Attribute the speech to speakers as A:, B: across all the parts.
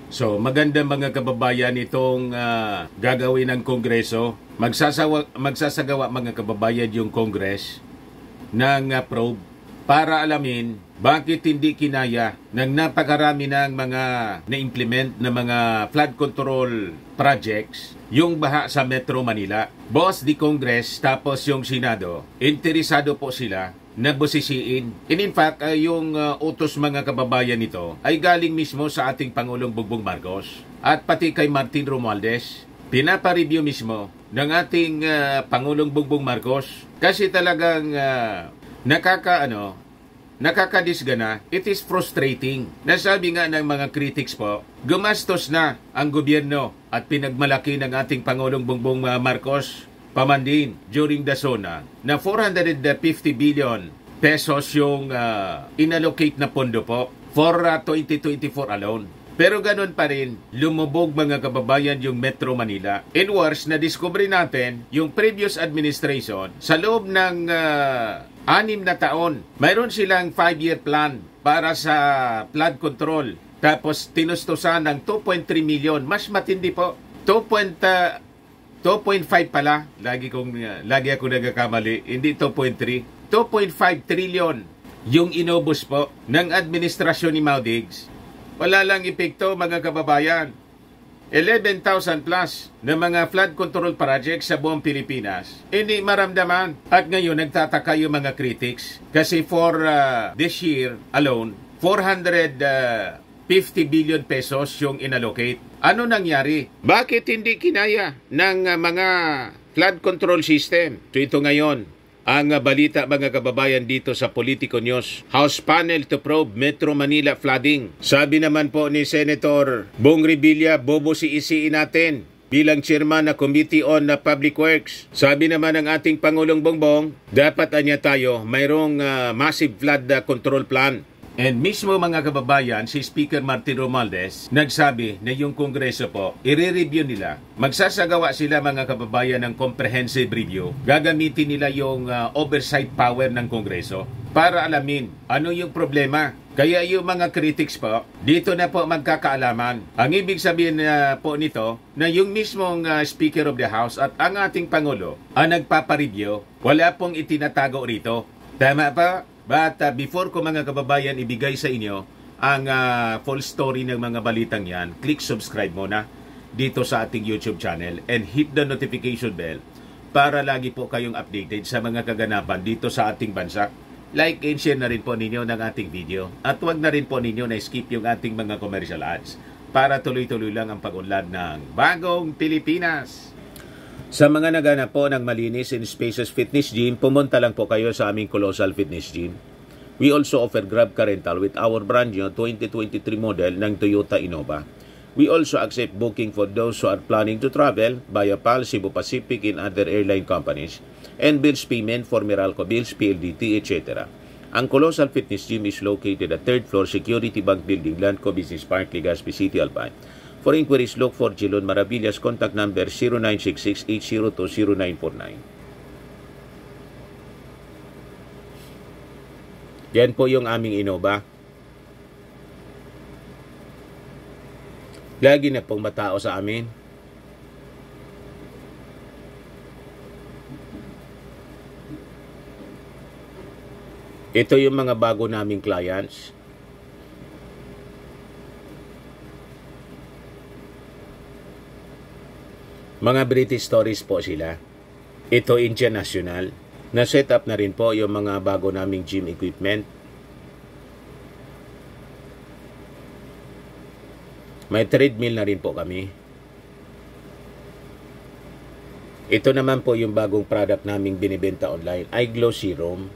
A: So maganda mga kababayan itong gagawin ng Kongreso. Magsasagawa mga kababayan yung Congress ng probe para alamin bakit hindi kinaya ng napakarami ng mga na-implement na mga flood control projects yung baha sa Metro Manila. Boss, di Congress tapos yung Senado, interesado po sila na busisiin. And in fact, yung utos mga kababayan nito ay galing mismo sa ating Pangulong Bongbong Marcos at pati kay Martin Romualdez. Pinapareview mismo ng ating Pangulong Bongbong Marcos kasi talagang nakakadisgana. It is frustrating. Nasabi nga ng mga critics po, gumastos na ang gobyerno at pinagmalaki ng ating Pangulong Bongbong Marcos pamandin during the SONA na 450 billion pesos yung inallocate na pondo po for 2024 alone. Pero ganun pa rin, lumubog mga kababayan yung Metro Manila. And worse, na-discover natin yung previous administration sa loob ng 6 na taon. Mayroon silang 5-year plan para sa flood control. Tapos tinustusan ng 2.3 million. Mas matindi po. 2.5 pala. Lagi ako nagkakamali. Hindi 2.3. 2.5 trillion yung inubos po ng administrasyon ni Maudigs. Wala lang epekto mga kababayan. 11,000 plus na mga flood control projects sa buong Pilipinas. Hindi maramdaman. At ngayon nagtataka yung mga critics kasi for this year alone, 450 billion pesos yung inallocate. Ano nangyari? Bakit hindi kinaya ng mga flood control system? So ito ngayon, ang balita mga kababayan dito sa Politico News. House panel to probe Metro Manila flooding. Sabi naman po ni Senator Bong Revilla, bobo si isiin natin bilang chairman na Committee on Public Works. Sabi naman ng ating Pangulong Bongbong, dapat anya tayo mayroong massive flood control plan. And mismo mga kababayan, si Speaker Martin Romualdez nagsabi na yung Kongreso po, i-review nila. Magsasagawa sila mga kababayan ng comprehensive review. Gagamitin nila yung oversight power ng Kongreso para alamin ano yung problema. Kaya yung mga critics po, dito na po magkakaalaman. Ang ibig sabihin po nito, na yung mismong Speaker of the House at ang ating Pangulo ang nagpapareview, wala pong itinatago rito. Tama pa? But before ko mga kababayan ibigay sa inyo ang full story ng mga balitang yan, click subscribe muna dito sa ating YouTube channel and hit the notification bell para lagi po kayong updated sa mga kaganapan dito sa ating bansa. Like and share na rin po ninyo ng ating video at huwag na rin po ninyo na skip yung ating mga commercial ads para tuloy-tuloy lang ang pag-unlad ng bagong Pilipinas. Sa mga naghanap po ng malinis and spacious fitness gym, pumunta lang po kayo sa aming Colossal Fitness Gym. We also offer Grab Car Rental with our brand new 2023 model ng Toyota Innova. We also accept booking for those who are planning to travel via PAL, Cebu Pacific, and other airline companies, and bills payment for Meralco Bills, PLDT, etc. Ang Colossal Fitness Gym is located at 3rd floor Security Bank Building, Landco Business Park, Legazpi City, Alpine. For inquiries, look for Jilon Maravillas. Contact number 0966-802-0949. Yan po yung aming Innova. Lagi na pong matao sa amin. Ito yung mga bago naming clients. Mga British stories po sila. Ito international. Na-set up na rin po yung mga bago naming gym equipment. May treadmill na rin po kami. Ito naman po yung bagong product naming binibenta online. iGlow Serum.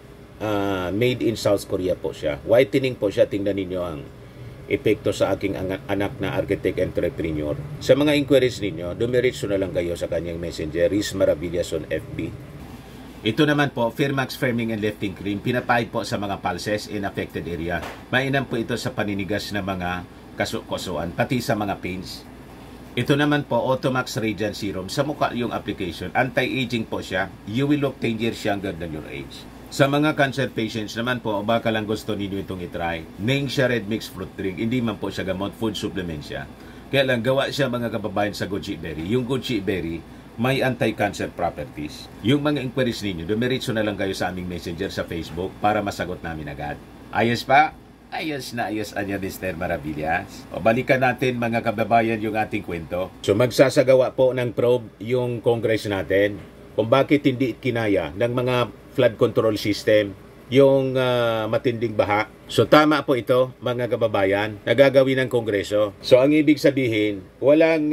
A: Made in South Korea po siya. Whitening po siya. Tingnan ninyo ang epekto sa aking anak na architect entrepreneur. Sa mga inquiries ninyo, dumiretso na lang kayo sa kanyang messenger, Riz Maravillas on FB. Ito naman po, Firmax Firming and Lifting Cream, pinapahid po sa mga pulses in affected area. Mainam po ito sa paninigas na mga kasukasuan, pati sa mga pains. Ito naman po, Automax Radiant Serum. Sa mukha yung application, anti-aging po siya. You will look 10 years younger than your age. Sa mga cancer patients naman po, baka lang gusto ninyo itong itry. Ningxia Red Mix Fruit Drink. Hindi man po siya gamot, food supplement siya. Kaya lang, gawa siya mga kababayan sa goji berry. Yung goji berry, may anti-cancer properties. Yung mga inquiries ninyo, dumiretso na lang kayo sa aming messenger sa Facebook para masagot namin agad. Ayos pa? Ayos na ayos anya, Mr. Maravillas. O balikan natin mga kababayan yung ating kwento. So magsasagawa po ng probe yung Congress natin kung bakit hindi kinaya ng mga flood control system yung matinding baha. So tama po ito mga kababayan na gagawin ng Kongreso. So ang ibig sabihin, walang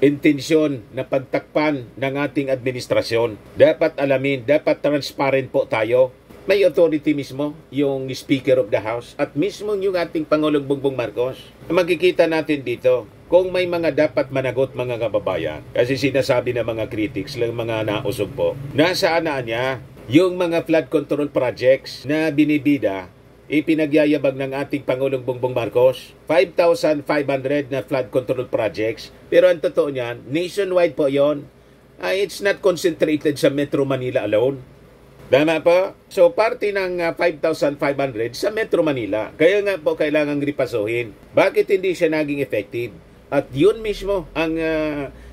A: intensyon na pagtakpan ng ating administrasyon. Dapat alamin, dapat transparent po tayo. May authority mismo, yung Speaker of the House at mismo yung ating Pangulong Bongbong Marcos. Makikita natin dito kung may mga dapat managot mga kababayan. Kasi sinasabi ng mga critics, lang mga nausog po, nasaan na niya yung mga flood control projects na binibida, ipinagyayabag ng ating Pangulong Bongbong Marcos. 5,500 na flood control projects. Pero ang totoo niyan, nationwide po yon. It's not concentrated sa Metro Manila alone. Tama po? So, parte ng 5,500 sa Metro Manila. Kaya nga po kailangang ripasuhin. Bakit hindi siya naging effective? At yun mismo ang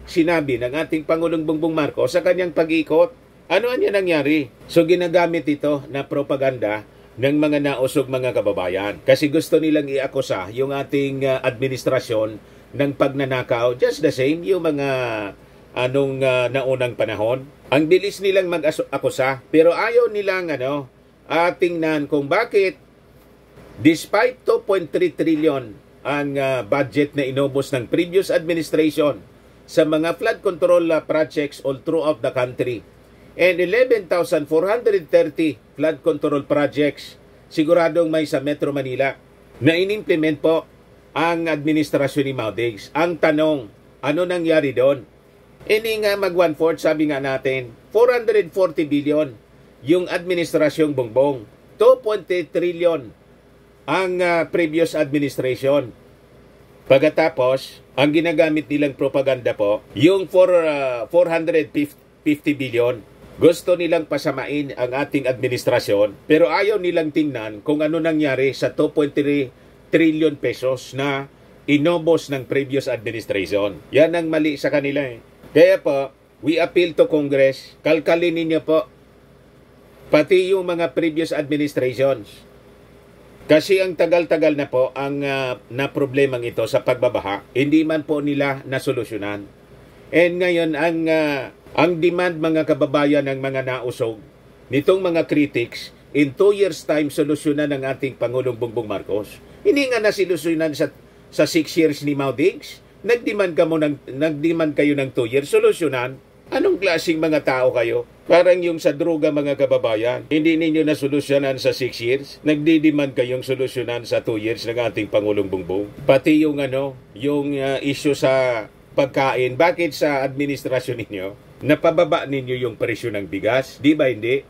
A: sinabi ng ating Pangulong Bongbong Marcos sa kanyang pag-ikot. Ano ang nangyari? So, ginagamit ito na propaganda ng mga nausog mga kababayan. Kasi gusto nilang iakusa yung ating administrasyon ng pagnanakaw. Just the same, yung mga naunang panahon. Ang bilis nilang mag-akusa, pero ayaw nilang tingnan kung bakit despite 2.3 trillion ang budget na inubos ng previous administration sa mga flood control projects all throughout the country and 11,430 flood control projects siguradong may sa Metro Manila na inimplement po ang administrasyon ni Maudigs. Ang tanong, ano nangyari doon? Hindi nga mag 1/4, sabi nga natin, 440 billion yung administrasyong Bongbong. 2.8 trillion ang previous administration. Pagkatapos, ang ginagamit nilang propaganda po, yung 450 billion, gusto nilang pasamain ang ating administrasyon, pero ayaw nilang tingnan kung ano nangyari sa 2.3 trillion pesos na inobos ng previous administration. Yan ang mali sa kanila eh. Kaya po, we appeal to Congress, kalkalin ninyo po, pati yung mga previous administrations. Kasi ang tagal-tagal na po ang na problemang ito sa pagbabaha, hindi man po nila nasolusyonan. And ngayon, ang demand mga kababayan ng mga nausog, nitong mga critics, in 2 years time, solusyonan ng ating Pangulong Bongbong Marcos. Hindi nga nasilusyonan sa 6 years ni Maudigs. Nagdemand kayo ng 2 years, solusyonan. Anong klaseng mga tao kayo? Parang yung sa droga mga kababayan. Hindi ninyo na solusyonan sa 6 years. Nagdidemand kayong solusyonan sa 2 years ng ating Pangulong Bongbong. Pati yung issue sa pagkain. Bakit sa administrasyon ninyo, napababa ninyo yung presyo ng bigas? Di ba hindi?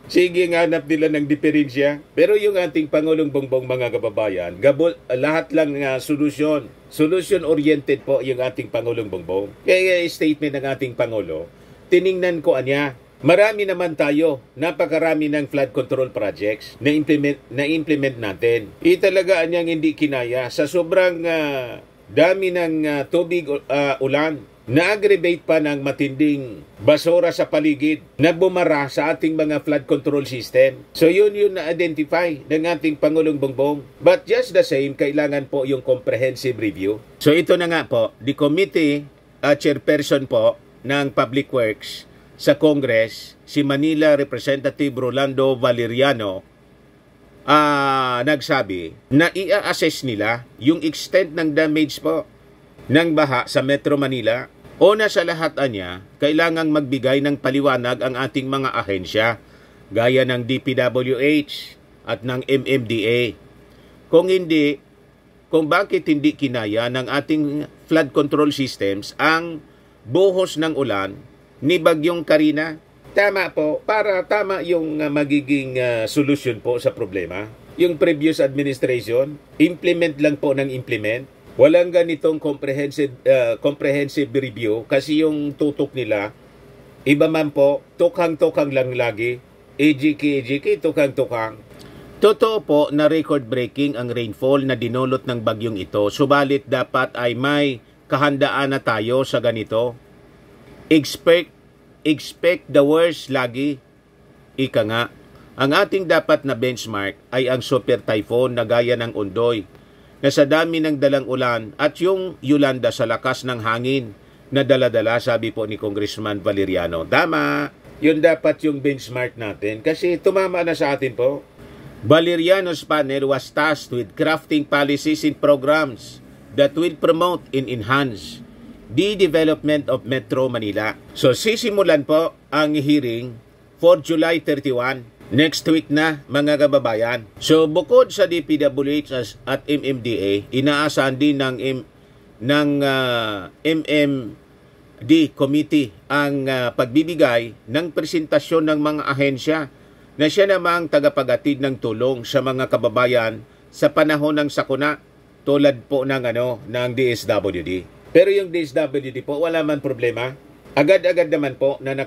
A: Sige, hanap nila ng diferensya. Pero yung ating Pangulong Bongbong mga kababayan, lahat lang solusyon. Solution-oriented po yung ating Pangulong Bongbong. Kaya statement ng ating Pangulo, tiningnan ko anya, marami naman tayo, napakarami ng flood control projects na implement natin. Talaga anyang hindi kinaya sa sobrang dami ng tubig ulan. Na-aggravate pa ng matinding basura sa paligid na bumara sa ating mga flood control system. So yun na-identify ng ating Pangulong Bongbong. But just the same, kailangan po yung comprehensive review. So ito na nga po, the committee chairperson po ng Public Works sa Congress, si Manila Representative Rolando Valeriano, nagsabi na i-assess nila yung extent ng damage po ng baha sa Metro Manila. Una sa lahat anya, kailangang magbigay ng paliwanag ang ating mga ahensya gaya ng DPWH at ng MMDA. Kung bakit hindi kinaya ng ating flood control systems ang buhos ng ulan ni Bagyong Karina. Tama po, para tama yung magiging solusyon po sa problema. Yung previous administration, implement lang po ng implement. Walang ganitong comprehensive review kasi yung tutok nila, iba man po, tukang-tukang lang lagi. EJK, tukang-tukang. Totoo po na record-breaking ang rainfall na dinulot ng bagyong ito, subalit dapat ay may kahandaan na tayo sa ganito. Expect the worst lagi. Ika nga, ang ating dapat na benchmark ay ang super typhoon na gaya ng Ondoy, na sa dami ng dalang ulan at yung Yolanda sa lakas ng hangin na dala-dala, sabi po ni Congressman Valeriano. Tama, yun dapat yung benchmark natin kasi tumama na sa atin po. Valeriano's panel was tasked with crafting policies and programs that will promote and enhance the development of Metro Manila. So sisimulan po ang hearing for July 31. Next week na, mga kababayan. So bukod sa DPWH at MMDA, inaasahan din ng MMD Committee ang pagbibigay ng presentasyon ng mga ahensya na siya namang tagapagatid ng tulong sa mga kababayan sa panahon ng sakuna, tulad po ng ng DSWD. Pero yung DSWD po, wala man problema. Agad-agad naman po na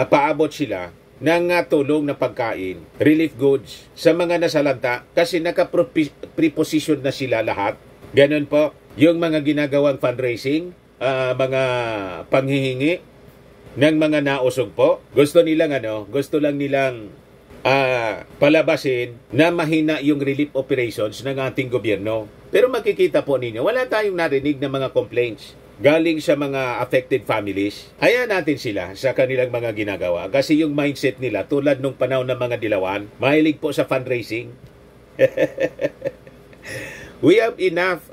A: paabot sila ng tulong na pagkain, relief goods sa mga nasalanta kasi naka-preposition na sila lahat. Ganun po, yung mga ginagawang fundraising, mga panghihingi ng mga nausog po. Gusto lang nilang palabasin na mahina yung relief operations ng ating gobyerno. Pero makikita po ninyo, wala tayong narinig na mga complaints galing sa mga affected families. Hayaan natin sila sa kanilang mga ginagawa kasi yung mindset nila tulad nung panahon ng mga dilawan, mahilig po sa fundraising. We have enough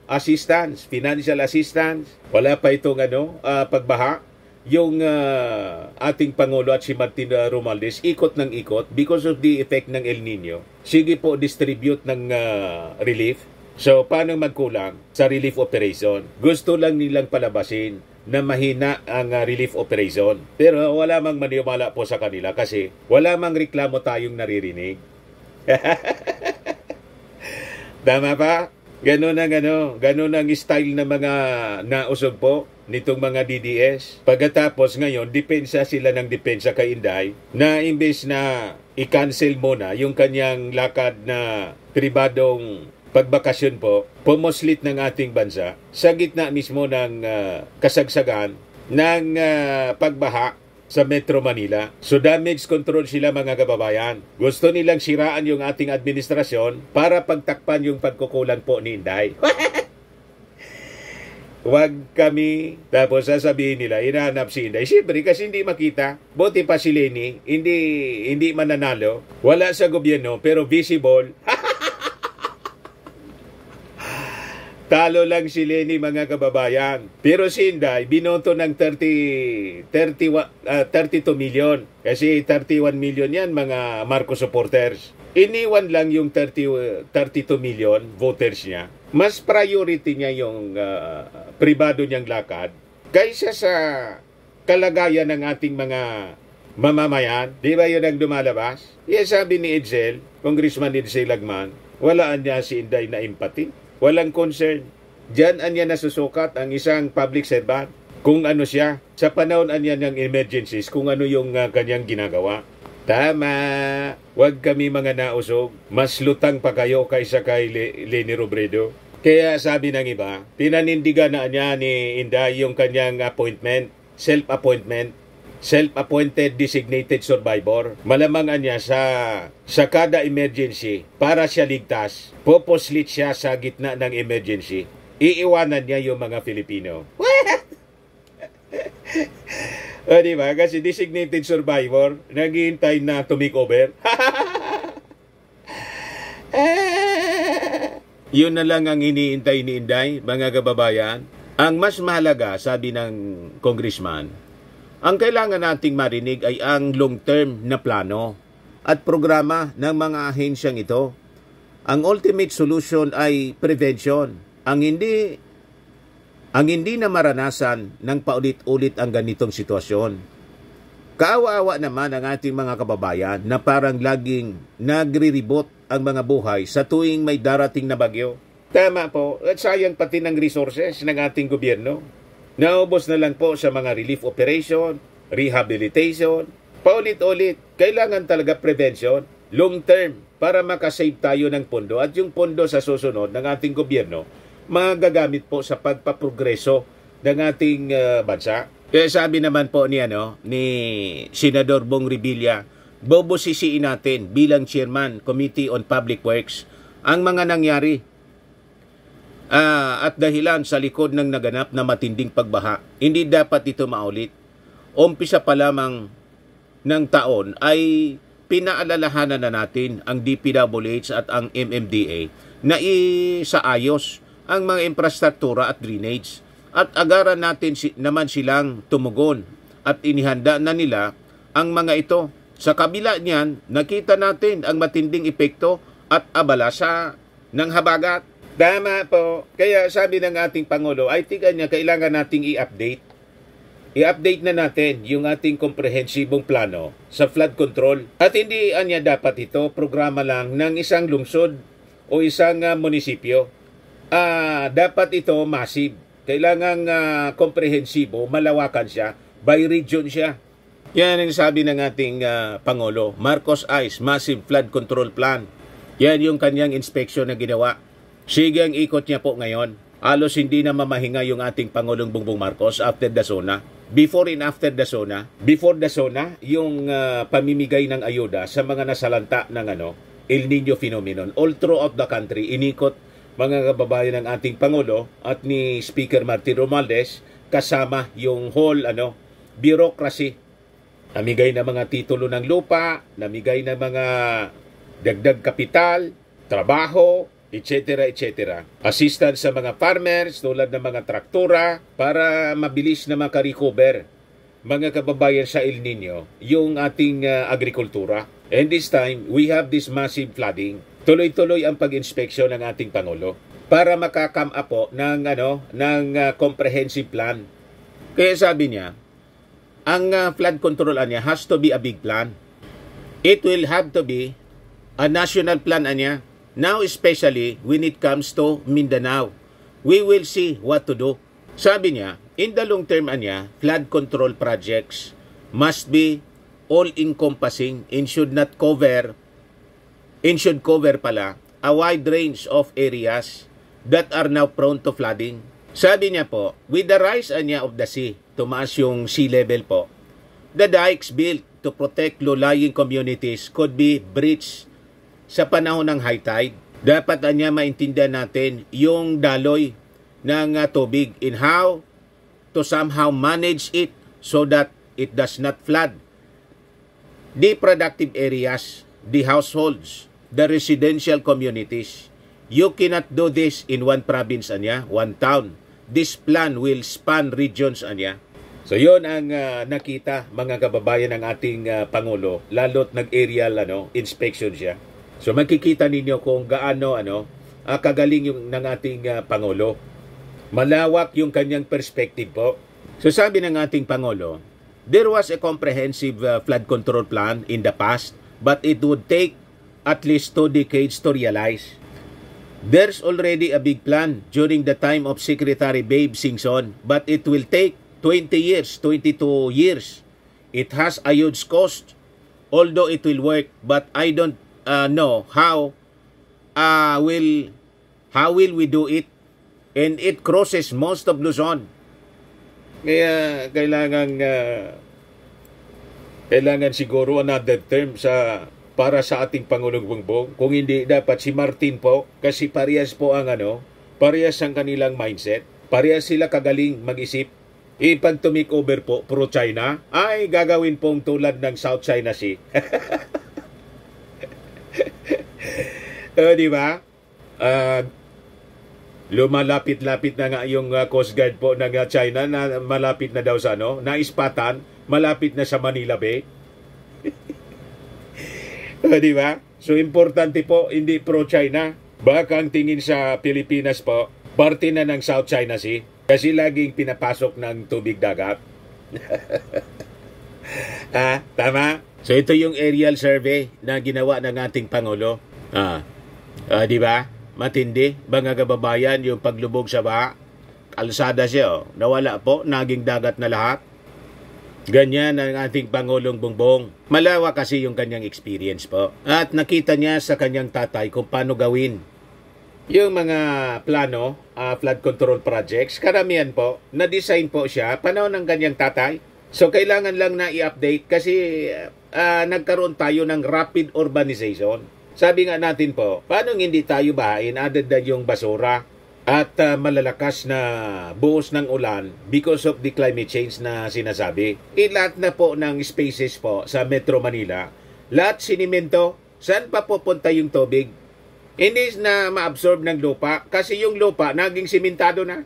A: assistance, financial assistance. Wala pa itong pagbaha. Yung ating Pangulo at si Martin Romualdez ikot ng ikot because of the effect ng El Nino. Sige po, distribute ng relief. So, paano magkulang sa relief operation? Gusto lang nilang palabasin na mahina ang relief operation. Pero wala mang maniwala po sa kanila kasi wala mang reklamo tayong naririnig. Tama pa? Ganun ang style ng mga nausog po nitong mga DDS. Pagkatapos ngayon, depensa sila ng depensa kay Inday na imbes na i-cancel muna yung kanyang lakad na pribadong pagbakasyon po, pumuslit ng ating bansa sa gitna mismo ng kasagsagan ng pagbaha sa Metro Manila. So damage control sila, mga kababayan. Gusto nilang siraan yung ating administrasyon para pagtakpan yung pagkukulang po ni Inday. Huwag kami, tapos sasabihin nila, hinahanap si Inday. Siyempre, kasi hindi makita. Buti pa si Leni, hindi mananalo. Wala sa gobyerno, pero visible. Talo lang si Leni, mga kababayan. Pero si Inday, binoto ng 32 million. Kasi 31 million yan, mga Marcos supporters. Iniwan lang yung 32 million voters niya. Mas priority niya yung pribado niyang lakad kaysa sa kalagayan ng ating mga mamamayan. Di ba yun ang lumalabas? Yes, sabi ni Edsel, Congressman Edsel Lagman, walaan niya si Inday na empathy. Walang concern. Diyan anya nasusukat ang isang public servant kung ano siya. Sa panahon anya ng emergencies, kung ano yung kanyang ginagawa. Tama. Huwag kami mga nausog. Mas lutang pa kayo kaysa kay Leni Robredo. Kaya sabi ng iba, pinanindigan na niya ni Inday yung kanyang appointment, self-appointed designated survivor. Malamang niya sa kada emergency para siya ligtas. Puposlit siya sa gitna ng emergency. Iiwanan niya yung mga Filipino. O diba? Kasi designated survivor, naghihintay na to make over. Yun na lang ang iniintay ni Inday, mga kababayan. Ang mas mahalaga, sabi ng congressman, ang kailangan nating marinig ay ang long-term na plano at programa ng mga ahensyang ito. Ang ultimate solution ay prevention. Ang hindi na maranasan ng paulit-ulit ang ganitong sitwasyon. Kaawa-awa naman ang ating mga kababayan na parang laging nagre-reboot ang mga buhay sa tuwing may darating na bagyo. Tama po, at sayang pati ng resources ng ating gobyerno. Naubos na lang po sa mga relief operation, rehabilitation, paulit-ulit. Kailangan talaga prevention. long term para makasave tayo ng pondo at yung pondo sa susunod ng ating gobyerno magagamit po sa pagpaprogreso ng ating bansa. Kaya sabi naman po ni Senador Bong Revilla, bobosisiin natin bilang Chairman Committee on Public Works ang mga nangyari at dahilan sa likod ng naganap na matinding pagbaha. Hindi dapat ito maulit. Umpisa pa lamang ng taon ay pinaalalahanan na natin ang DPWH at ang MMDA na isaayos ang mga infrastruktura at drainage at agaran natin naman silang tumugon at inihanda na nila ang mga ito. Sa kabila niyan, nakita natin ang matinding epekto at abala ng habagat. Tama po. Kaya sabi ng ating Pangulo, I think kailangan nating i-update. I-update na natin yung ating komprehensibong plano sa flood control. At hindi dapat ito programa lang ng isang lungsod o isang munisipyo. Dapat ito massive. Kailangang komprehensibo, malawakan siya, by region siya. Yan ang sabi ng ating Pangulo. Marcos Ice Massive Flood Control Plan. Yan yung kanyang inspection na ginawa. Sige ang ikot niya po ngayon. Halos hindi na mamahinga yung ating Pangulong Bongbong Marcos after the SONA. Before and after the SONA. Before the SONA, yung pamimigay ng ayuda sa mga nasalanta ng El Nino phenomenon. All throughout the country, inikot mga kababayan ng ating Pangulo at ni Speaker Martin Romualdez kasama yung whole bureaucracy. Namigay ng mga titulo ng lupa, namigay ng mga dagdag kapital, trabaho, etc. etc. Assistance sa mga farmers tulad ng mga traktura para mabilis na makarecover mga kababayan sa El Nino yung ating agrikultura. And this time, we have this massive flooding. Tuloy-tuloy ang pag-inspeksyon ng ating Pangulo para makakam up po ng comprehensive plan. Kaya sabi niya, ang flood control niya has to be a big plan. It will have to be a national plan niya. Now especially when it comes to Mindanao, we will see what to do. Sabi niya, in the long term flood control projects must be all-encompassing and should cover a wide range of areas that are now prone to flooding. Sabi niya po, with the rise of the sea, tumaas yung sea level po, the dikes built to protect low-lying communities could be breached sa panahon ng high tide. Dapat maintindihan natin yung daloy ng tubig in how to somehow manage it so that it does not flood the productive areas, the households, the residential communities. You cannot do this in one province one town. This plan will span regions So yon ang nakita mga kababayan ng ating Pangulo, lalo't nag-aerial inspection siya. So makikita ninyo kung gaano kagaling yung ng ating Pangulo. Malawak yung kanyang perspective po. So sabi ng ating Pangulo, there was a comprehensive flood control plan in the past, but it would take at least 2 decades to realize. There's already a big plan during the time of Secretary Babe Singson, but it will take 22 years. It has a huge cost, although it will work, but I don't know how will we do it, and it crosses most of Luzon. Kaya kailangan siguro another term para sa ating Pangulong Bongbong. Kung hindi, dapat si Martin po, kasi parehas po ang parehas ang kanilang mindset, parehas sila kagaling mag-isip. Pag tumikover po pro-China, ay gagawin pong tulad ng South China Sea. Di ba? Lumalapit-lapit na nga yung Coast Guard po ng China na malapit na daw sa naispatan, malapit na sa Manila Bay. Di ba? So importante po, hindi pro-China. Baka ang tingin sa Pilipinas po, parte na ng South China Sea kasi laging pinapasok ng tubig dagat. Tama? So ito yung aerial survey na ginawa ng ating Pangulo. Di ba? Matindi, mga kababayan, yung paglubog sa baha. Kalsada siya, nawala po, naging dagat na lahat. Ganyan ang ating Pangulong Bongbong. Malawak kasi yung kanyang experience po. At nakita niya sa kanyang tatay kung paano gawin yung mga plano, flood control projects. Karamihan po, na-design po siya panahon ng kanyang tatay. So kailangan lang na i-update kasi nagkaroon tayo ng rapid urbanization. Sabi nga natin po, paano hindi tayo bahain other than yung basura at malalakas na buhos ng ulan because of the climate change na sinasabi. Lahat na po ng spaces po sa Metro Manila, lahat sinimento. Saan pa pupunta yung tubig? Hindi na ma-absorb ng lupa kasi yung lupa naging simentado na.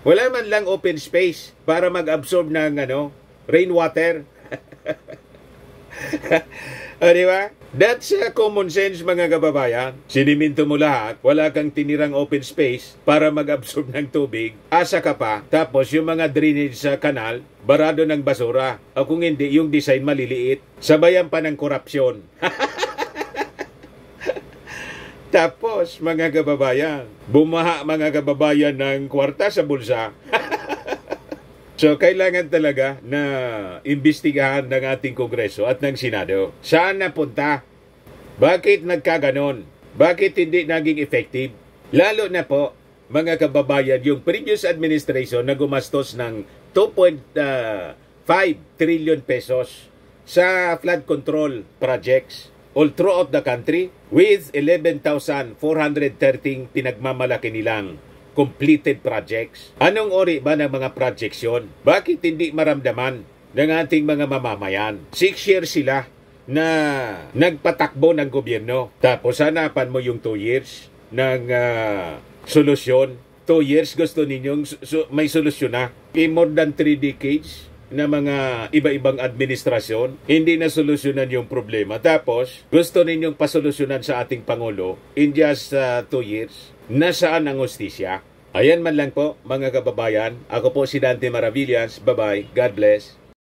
A: Wala man lang open space para mag-absorb ng rainwater. O, di ba? That's common sense, mga kababayan. Siniminto mo lahat, wala kang tinirang open space para mag-absorb ng tubig, asa ka pa, tapos yung mga drainage sa kanal, barado ng basura. O kung hindi, yung design maliliit, sabayan pa ng korupsyon. Tapos, mga kababayan, bumaha mga kababayan ng kwarta sa bulsa. So, kailangan talaga na imbestigahan ng ating Kongreso at ng Senado. Saan napunta? Bakit nagkaganon? Bakit hindi naging effective? Lalo na po, mga kababayan, yung previous administration na gumastos ng 2.5 trillion pesos sa flood control projects all throughout the country with 11,413 pinagmamalaki nilang completed projects. Anong ori ba ng mga projects yun? Bakit hindi maramdaman ng ating mga mamamayan? 6 years sila na nagpatakbo ng gobyerno. Tapos hanapan mo yung 2 years ng solusyon. 2 years gusto ninyong may solusyon na. In more than 3 decades na mga iba-ibang administrasyon, hindi na solusyonan yung problema. Tapos, gusto ninyong pasolusyonan sa ating Pangulo in just 2 years. Nasaan ang hustisya? Ayan man lang po, mga kababayan. Ako po si Dante Maravillas. Bye-bye. God bless.